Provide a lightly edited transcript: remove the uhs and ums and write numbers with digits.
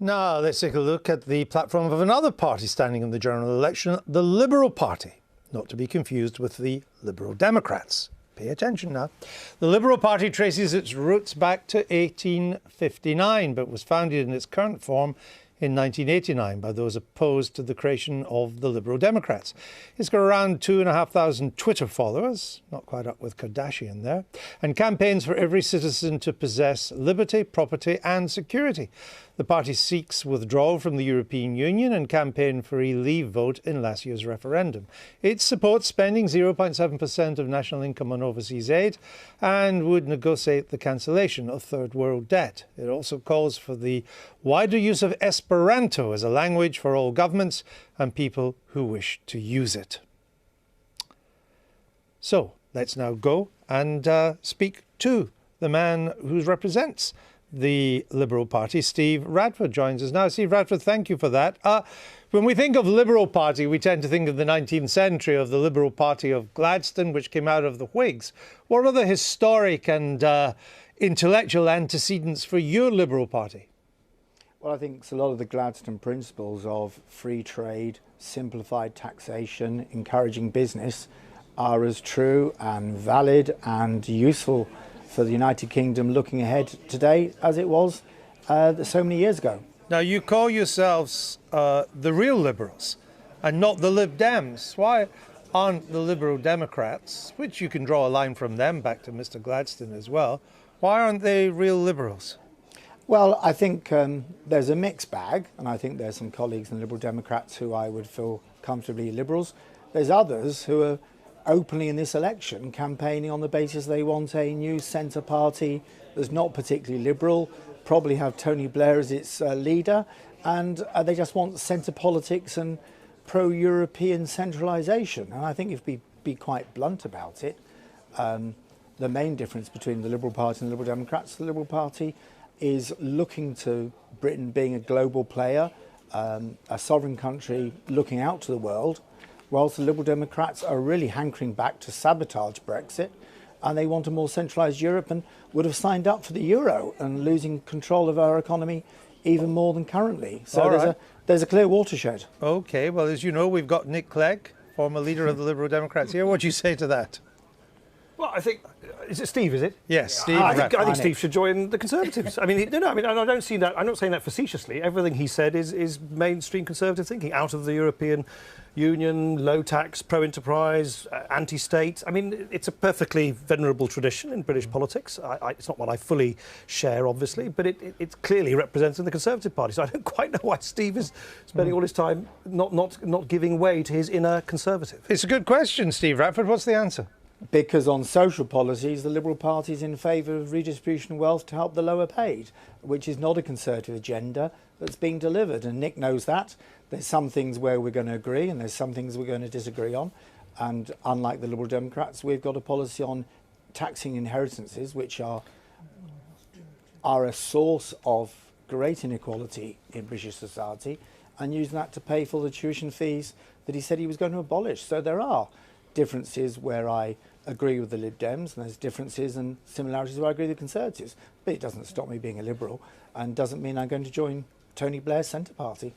Now let's take a look at the platform of another party standing in the general election, the Liberal Party, not to be confused with the Liberal Democrats. Pay attention now. The Liberal Party traces its roots back to 1859, but was founded in its current form in 1989 by those opposed to the creation of the Liberal Democrats. It's got around 2,500 Twitter followers, not quite up with Kardashian there, and campaigns for every citizen to possess liberty, property and security. The party seeks withdrawal from the European Union and campaigned for a leave vote in last year's referendum. It supports spending 0.7% of national income on overseas aid and would negotiate the cancellation of third world debt. It also calls for the wider use of Esperanto as a language for all governments and people who wish to use it. So let's now go and speak to the man who represents the Liberal Party. Steve Radford joins us now. Steve Radford, thank you for that. When we think of Liberal Party, we tend to think of the 19th century, of the Liberal Party of Gladstone, which came out of the Whigs. What are the historic and intellectual antecedents for your Liberal Party? Well, I think it's a lot of the Gladstone principles of free trade, simplified taxation, encouraging business are as true and valid and useful for the United Kingdom looking ahead today as it was so many years ago. Now, you call yourselves the real Liberals and not the Lib Dems. Why aren't the Liberal Democrats, which you can draw a line from them back to Mr. Gladstone as well, why aren't they real Liberals? Well, I think there's a mixed bag, and I think there's some colleagues in the Liberal Democrats who I would feel comfortably Liberals. There's others who are openly in this election campaigning on the basis they want a new centre party that's not particularly liberal, probably have Tony Blair as its leader, and they just want centre politics and pro-European centralisation. And I think if we be quite blunt about it, the main difference between the Liberal Party and the Liberal Democrats, the Liberal Party is looking to Britain being a global player, a sovereign country looking out to the world, whilst the Liberal Democrats are really hankering back to sabotage Brexit, and they want a more centralised Europe and would have signed up for the euro and losing control of our economy even more than currently. So there's a clear watershed. OK, well, as you know, we've got Nick Clegg, former leader of the Liberal Democrats here. What do you say to that? Well, I think, is it Steve, is it? Yes, Steve. I think Steve should join the Conservatives. I mean, I don't see that. I'm not saying that facetiously. Everything he said is mainstream Conservative thinking. Out of the European Union, low tax, pro-enterprise, anti-state. I mean, it's a perfectly venerable tradition in British politics. It's not what I fully share, obviously, but it's clearly representing the Conservative Party. So I don't quite know why Steve is spending all his time not giving way to his inner Conservative. It's a good question, Steve Radford. What's the answer? Because on social policies, the Liberal Party is in favour of redistribution of wealth to help the lower paid, which is not a Conservative agenda that's being delivered. And Nick knows that. There's some things where we're going to agree and there's some things we're going to disagree on. And unlike the Liberal Democrats, we've got a policy on taxing inheritances, which are a source of great inequality in British society, and using that to pay for the tuition fees that he said he was going to abolish. So there are differences where I agree with the Lib Dems, and there's differences and similarities where I agree with the Conservatives. But it doesn't stop me being a Liberal and doesn't mean I'm going to join Tony Blair's Centre Party.